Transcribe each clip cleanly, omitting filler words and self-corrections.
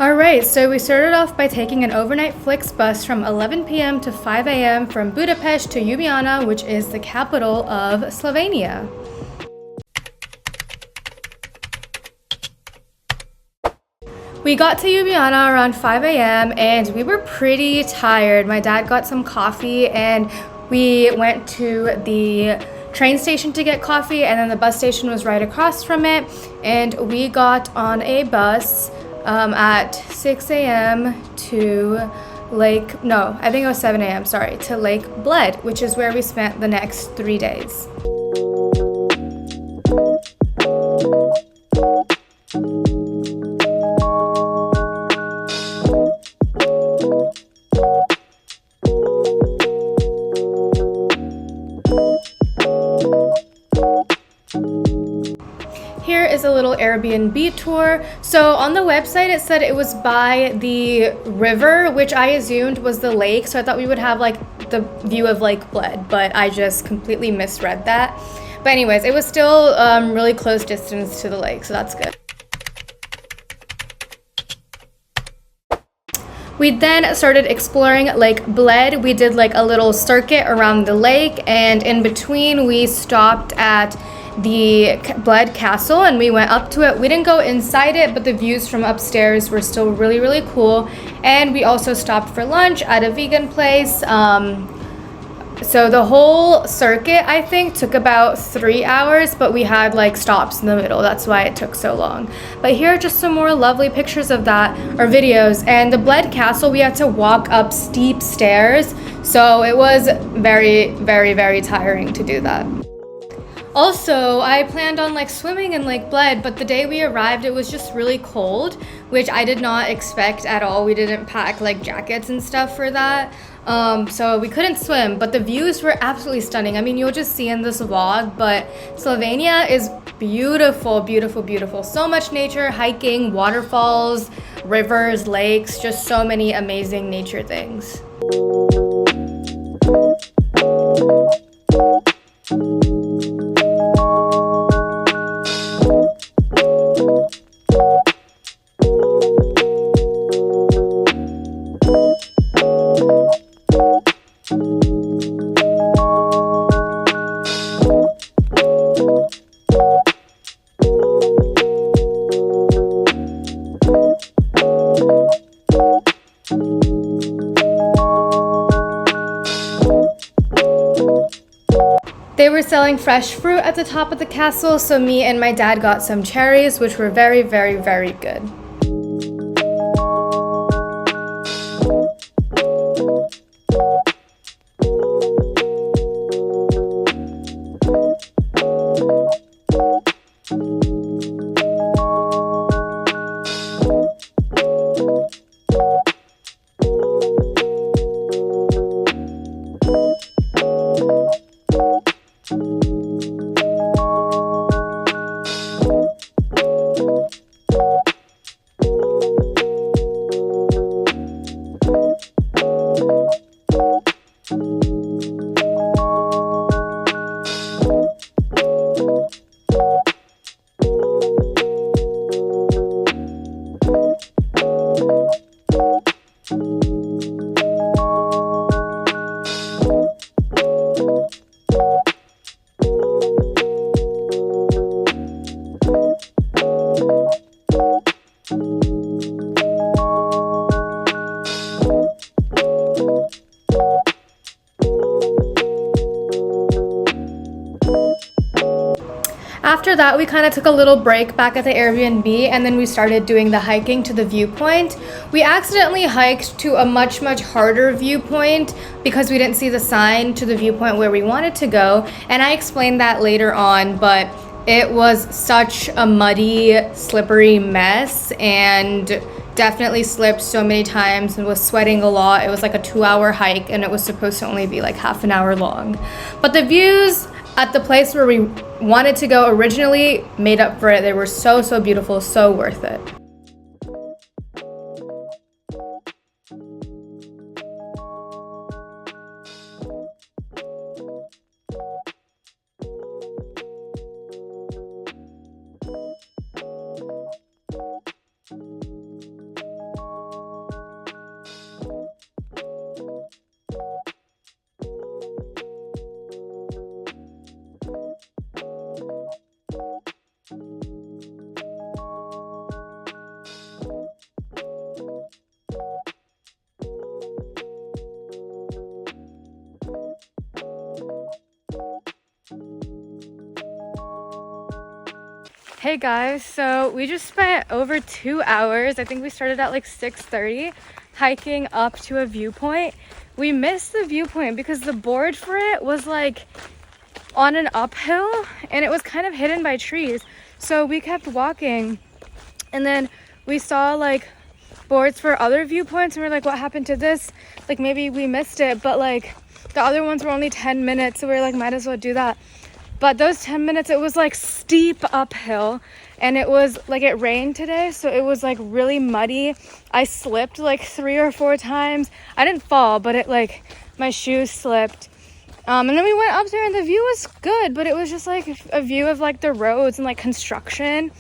Alright, so we started off by taking an overnight Flix bus from 11 p.m. to 5 a.m. from Budapest to Ljubljana, which is the capital of Slovenia. We got to Ljubljana around 5 a.m. and we were pretty tired. My dad got some coffee and we went to the train station to get coffee, and then the bus station was right across from it, and we got on a bus at 6 a.m. to I think it was 7 a.m., to Lake Bled, which is where we spent the next 3 days. Here is a little Airbnb tour. So on the website it said it was by the river, which I assumed was the lake, so I thought we would have like the view of Lake Bled, but I just completely misread that. But anyways, it was still really close distance to the lake, so that's good. We then started exploring Lake Bled. We did like a little circuit around the lake, and in between we stopped at the Bled Castle and we went up to it. We didn't go inside it, but the views from upstairs were still really, really cool. And we also stopped for lunch at a vegan place. So the whole circuit, I think, took about 3 hours, but we had like stops in the middle. That's why it took so long. But here are just some more lovely pictures of that, or videos. And the Bled Castle, we had to walk up steep stairs. So it was very, very, very tiring to do that. Also, I planned on like swimming in Lake Bled, but the day we arrived, it was just really cold, which I did not expect at all. We didn't pack like jackets and stuff for that. So we couldn't swim, but the views were absolutely stunning. I mean, you'll just see in this vlog, but Slovenia is beautiful, beautiful, beautiful. So much nature, hiking, waterfalls, rivers, lakes, just so many amazing nature things. They were selling fresh fruit at the top of the castle, so me and my dad got some cherries, which were very, very, very good. After that, we kind of took a little break back at the Airbnb, and then we started doing the hiking to the viewpoint. We accidentally hiked to a much, much harder viewpoint because we didn't see the sign to the viewpoint where we wanted to go, and I explained that later on, but it was such a muddy, slippery mess, and definitely slipped so many times and was sweating a lot. It was like a 2-hour hike, and it was supposed to only be like half an hour long. But the views at the place where we wanted to go originally made up for it. They were so, so beautiful, so worth it. Hey guys, so we just spent over 2 hours. I think we started at like 6:30 hiking up to a viewpoint. We missed the viewpoint because the board for it was like on an uphill and it was kind of hidden by trees. So we kept walking and then we saw like boards for other viewpoints and we're like, what happened to this? Like maybe we missed it, but like the other ones were only 10 minutes, so we were like, might as well do that. But those 10 minutes, it was like steep uphill and it was like, it rained today, so it was like really muddy. I slipped like 3 or 4 times. I didn't fall, but it like, my shoes slipped. And then we went up there and the view was good, but it was just like a view of like the roads and like construction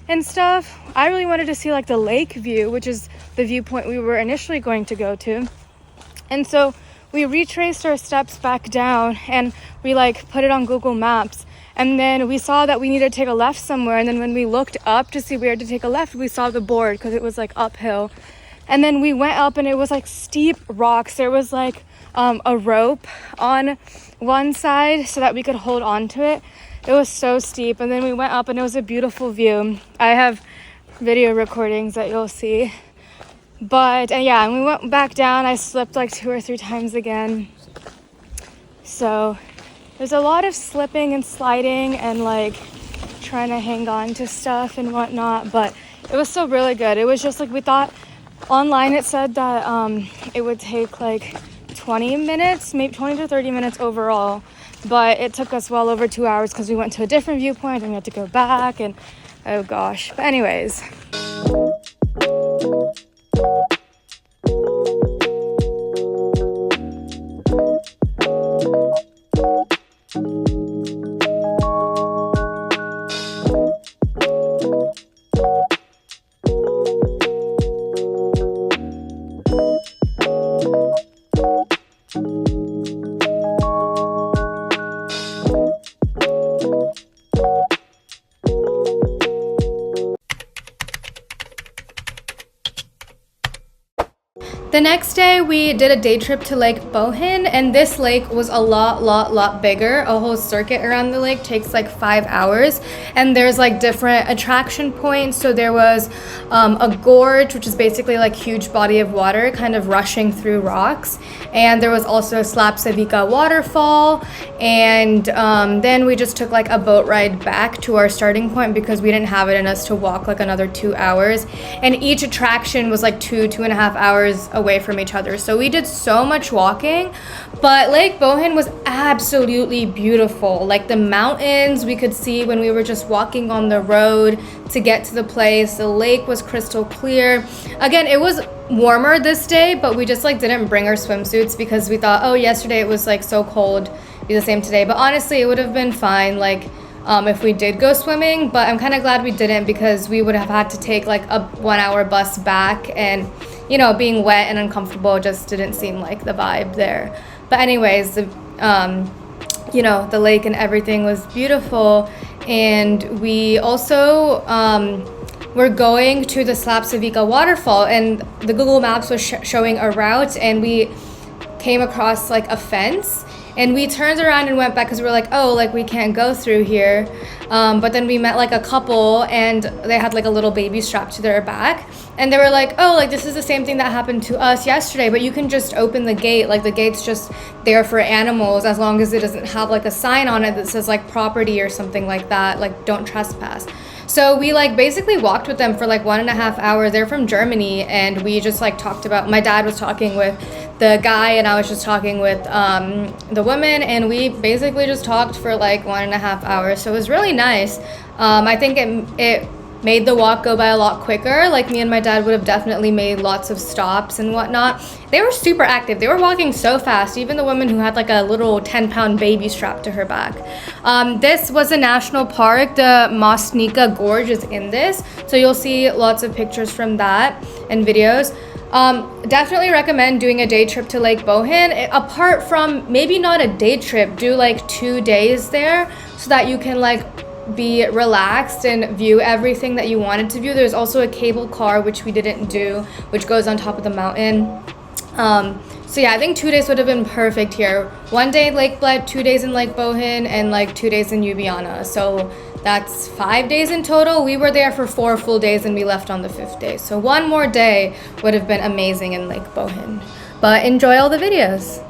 and stuff. I really wanted to see like the lake view, which is the viewpoint we were initially going to go to. And so we retraced our steps back down and we like put it on Google Maps, and then we saw that we needed to take a left somewhere, and then when we looked up to see where to take a left, we saw the board because it was like uphill. And then we went up and it was like steep rocks. There was like a rope on one side so that we could hold on to it. It was so steep, and then we went up and it was a beautiful view. I have video recordings that you'll see. But yeah, and we went back down. I slipped like 2 or 3 times again. So there's a lot of slipping and sliding and like trying to hang on to stuff and whatnot, but it was still really good. It was just like, we thought online it said that it would take like 20 minutes, maybe 20 to 30 minutes overall, but it took us well over 2 hours because we went to a different viewpoint and we had to go back, and oh gosh. But anyways, the next day we did a day trip to Lake Bohinj, and this lake was a lot bigger. A whole circuit around the lake takes like 5 hours, and there's like different attraction points. So there was a gorge, which is basically like huge body of water kind of rushing through rocks, and there was also Savica Waterfall, and then we just took like a boat ride back to our starting point because we didn't have it in us to walk like another 2 hours, and each attraction was like 2.5 hours away from each other. So we did so much walking, but Lake Bohinj was absolutely beautiful. Like the mountains we could see when we were just walking on the road to get to the place. The lake was crystal clear. Again, it was warmer this day, but we just like didn't bring our swimsuits because we thought, oh, yesterday it was like so cold, be the same today. But honestly, it would have been fine like if we did go swimming, but I'm kind of glad we didn't because we would have had to take like a 1 hour bus back, and you know, being wet and uncomfortable just didn't seem like the vibe there. But anyways, you know, the lake and everything was beautiful. And we also were going to the Savica Waterfall, and the Google Maps was showing a route, and we came across like a fence, and we turned around and went back because we were like, oh, like we can't go through here. But then we met like a couple, and they had like a little baby strapped to their back, and they were like, oh, like this is the same thing that happened to us yesterday, but you can just open the gate. Like the gate's just there for animals as long as it doesn't have like a sign on it that says like property or something like that, like don't trespass. So we like basically walked with them for like 1.5 hours. They're from Germany, and we just like talked about, my dad was talking with the guy and I was just talking with the woman, and we basically just talked for like 1.5 hours. So it was really nice. I think it made the walk go by a lot quicker. Like me and my dad would have definitely made lots of stops and whatnot. They were super active. They were walking so fast, even the woman who had like a little 10-pound baby strapped to her back. This was a national park. The Mostnica Gorge is in this, so you'll see lots of pictures from that and videos. Definitely recommend doing a day trip to Lake Bohinj. Apart from maybe not a day trip, do like 2 days there so that you can like be relaxed and view everything that you wanted to view. There's also a cable car, which we didn't do, which goes on top of the mountain. So yeah, I think 2 days would have been perfect here. 1 day in Lake Bled, 2 days in Lake Bohinj, and like 2 days in Ljubljana. So that's 5 days in total. We were there for 4 full days and we left on the 5th day. So 1 more day would have been amazing in Lake Bohinj. But enjoy all the videos.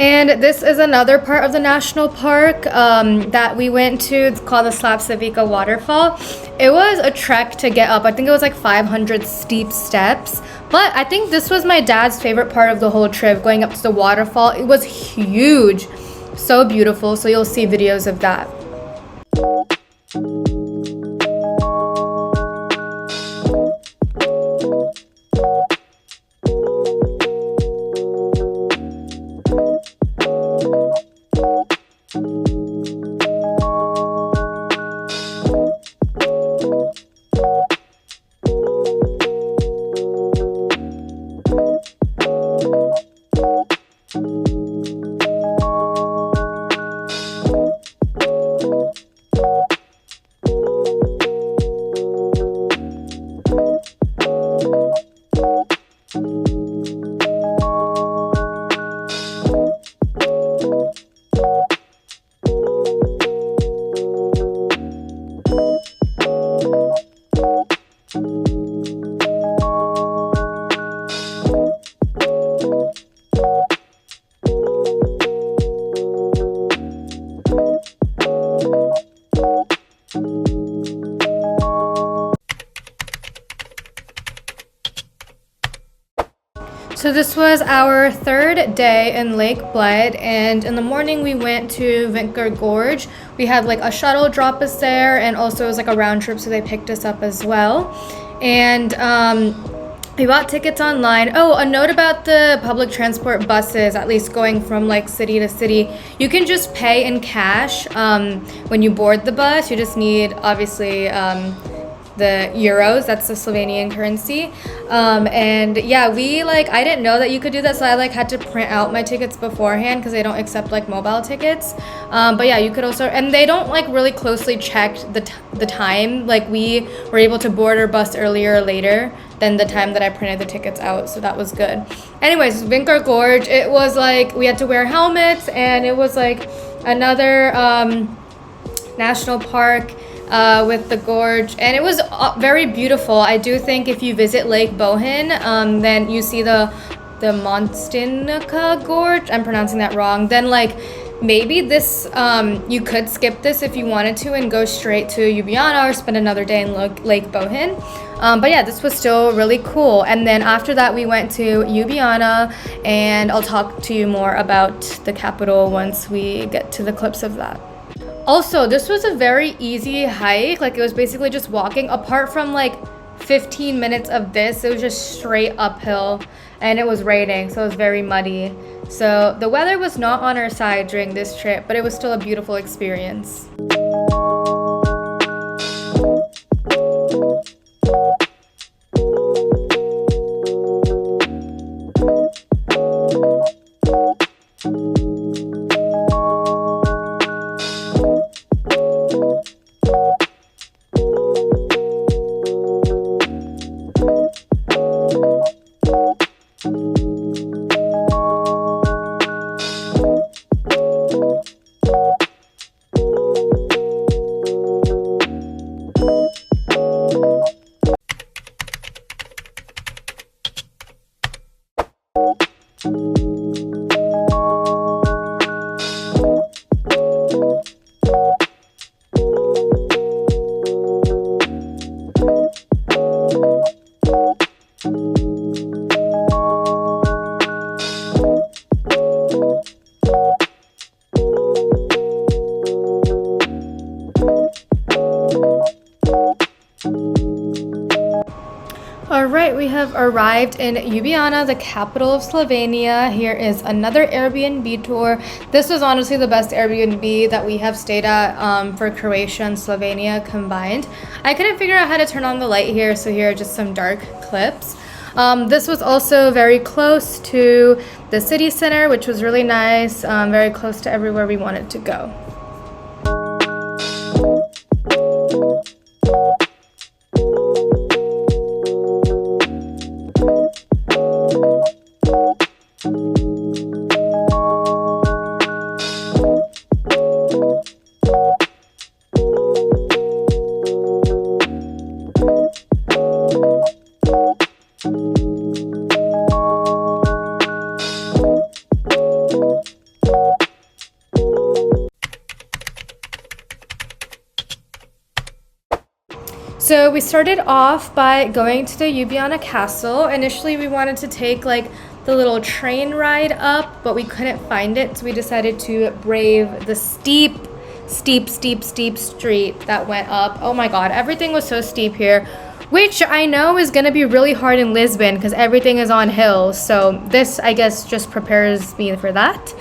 And this is another part of the national park that we went to. It's called the Savica Waterfall. It was a trek to get up. I think it was like 500 steep steps. But I think this was my dad's favorite part of the whole trip, going up to the waterfall. It was huge, so beautiful. So you'll see videos of that. So this was our third day in Lake Bled, and in the morning we went to Vintgar Gorge. We had like a shuttle drop us there, and also it was like a round trip, so they picked us up as well. And we bought tickets online. Oh, a note about the public transport buses, at least going from like city to city. You can just pay in cash when you board the bus. You just need, obviously, the euros. That's the Slovenian currency. And yeah, I didn't know that you could do that, so I had to print out my tickets beforehand because they don't accept like mobile tickets. But yeah, you could also, and they don't really closely check the time. Like, we were able to board our bus earlier or later than the time that I printed the tickets out, so that was good. Anyways, Vintgar Gorge, it was we had to wear helmets, and it was another national park with the gorge, and it was very beautiful. I do think if you visit Lake Bohinj, then you see the Mostnica Gorge. I'm pronouncing that wrong. Then maybe this you could skip this if you wanted to and go straight to Ljubljana or spend another day in Lake Bohinj. But yeah, this was still really cool. And then after that, we went to Ljubljana, and I'll talk to you more about the capital once we get to the clips of that. Also, this was a very easy hike. It was basically just walking. Apart from 15 minutes of this, it was just straight uphill, and it was raining, so it was very muddy. So the weather was not on our side during this trip, but it was still a beautiful experience. Alright, we have arrived in Ljubljana, the capital of Slovenia. Here is another Airbnb tour. This was honestly the best Airbnb that we have stayed at for Croatia and Slovenia combined. I couldn't figure out how to turn on the light here, so here are just some dark clips. This was also very close to the city center, which was really nice, very close to everywhere we wanted to go. So we started off by going to the Ljubljana Castle. Initially we wanted to take the little train ride up, but we couldn't find it, so we decided to brave the steep street that went up. Oh my god, everything was so steep here, which I know is gonna be really hard in Lisbon because everything is on hills, so this I guess just prepares me for that.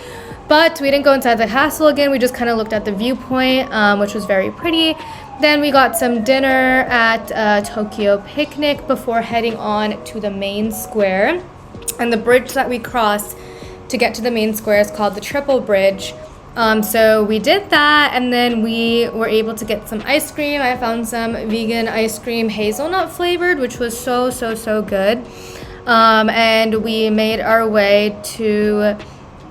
But we didn't go inside the castle again, we just kind of looked at the viewpoint, which was very pretty. Then we got some dinner at Tokyo Picnic before heading on to the main square. And the bridge that we crossed to get to the main square is called the Triple Bridge. So we did that, and then we were able to get some ice cream. I found some vegan ice cream, hazelnut flavored, which was so good. And we made our way to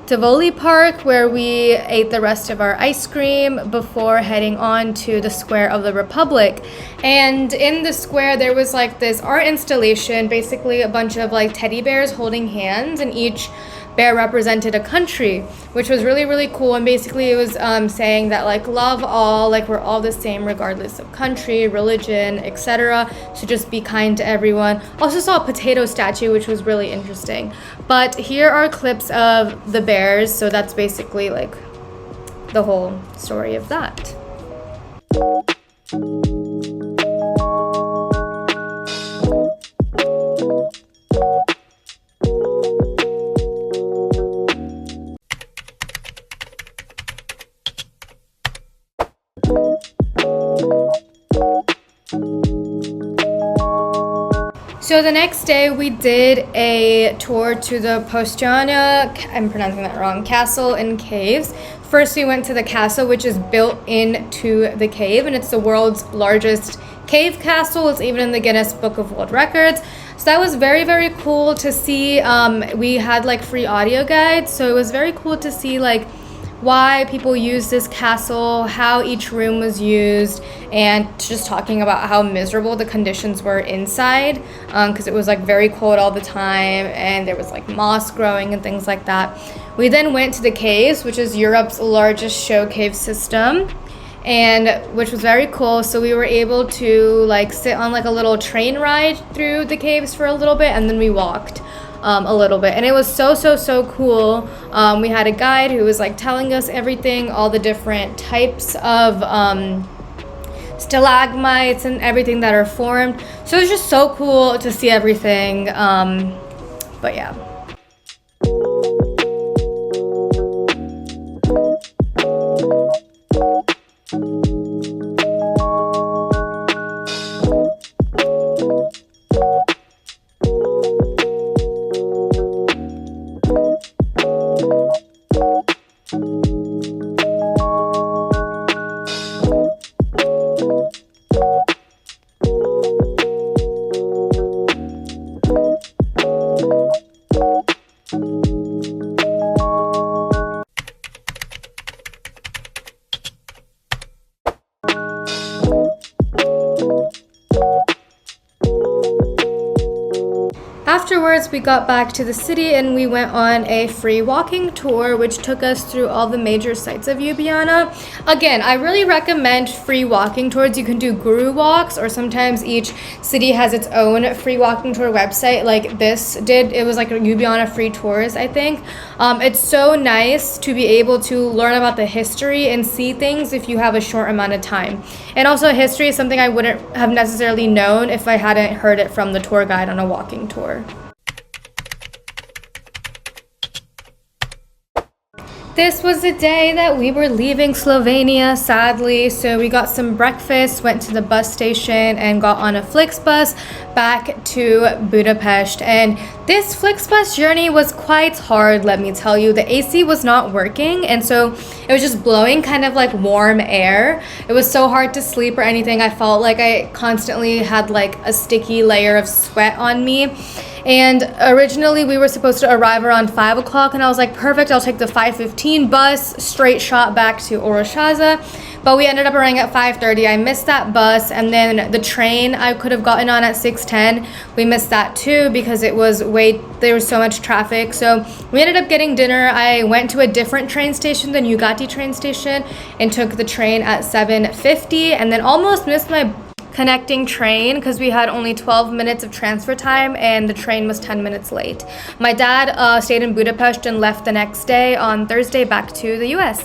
Tivoli Park, where we ate the rest of our ice cream before heading on to the Square of the Republic. And in the square there was this art installation, basically a bunch of teddy bears holding hands, and each bear represented a country, which was really, really cool. And basically it was saying that like love all, like we're all the same regardless of country, religion, etc. So just be kind to everyone. Also saw a potato statue, which was really interesting. But here are clips of the bears. So that's basically like the whole story of that. So the next day we did a tour to the Postojna, I'm pronouncing that wrong, Castle and Caves. First we went to the castle, which is built into the cave, and it's the world's largest cave castle. It's even in the Guinness Book of World Records. So that was very, very cool to see. We had like free audio guides, so it was very cool to see like why people use this castle, how each room was used, and just talking about how miserable the conditions were inside, because it was like very cold all the time and there was like moss growing and things like that. We then went to the caves, which is Europe's largest show cave system, and which was very cool. So we were able to like sit on like a little train ride through the caves for a little bit, and then we walked a little bit, and it was so cool. We had a guide who was like telling us everything, all the different types of stalagmites and everything that are formed. So it was just so cool to see everything. But yeah. Afterwards, we got back to the city and we went on a free walking tour, which took us through all the major sites of Ljubljana. Again, I really recommend free walking tours. You can do guru walks, or sometimes each city has its own free walking tour website, like this did. It was like a Ljubljana free tours, I think. It's so nice to be able to learn about the history and see things if you have a short amount of time. And also history is something I wouldn't have necessarily known if I hadn't heard it from the tour guide on a walking tour. This was the day that we were leaving Slovenia, sadly. So we got some breakfast, went to the bus station, and got on a Flixbus back to Budapest. And this Flixbus journey was quite hard, let me tell you. The AC was not working, and so it was just blowing kind of like warm air. It was so hard to sleep or anything. I felt like I constantly had like a sticky layer of sweat on me. And originally we were supposed to arrive around 5 o'clock, and I was like, perfect, I'll take the 5:15 bus, straight shot back to Ojstrica. But we ended up arriving at 5:30. I missed that bus, and then the train I could have gotten on at 6:10, we missed that too because there was so much traffic. So we ended up getting dinner. I went to a different train station, the Ugati train station, and took the train at 7:50, and then almost missed my connecting train because we had only 12 minutes of transfer time and the train was 10 minutes late. My dad stayed in Budapest and left the next day on Thursday back to the US.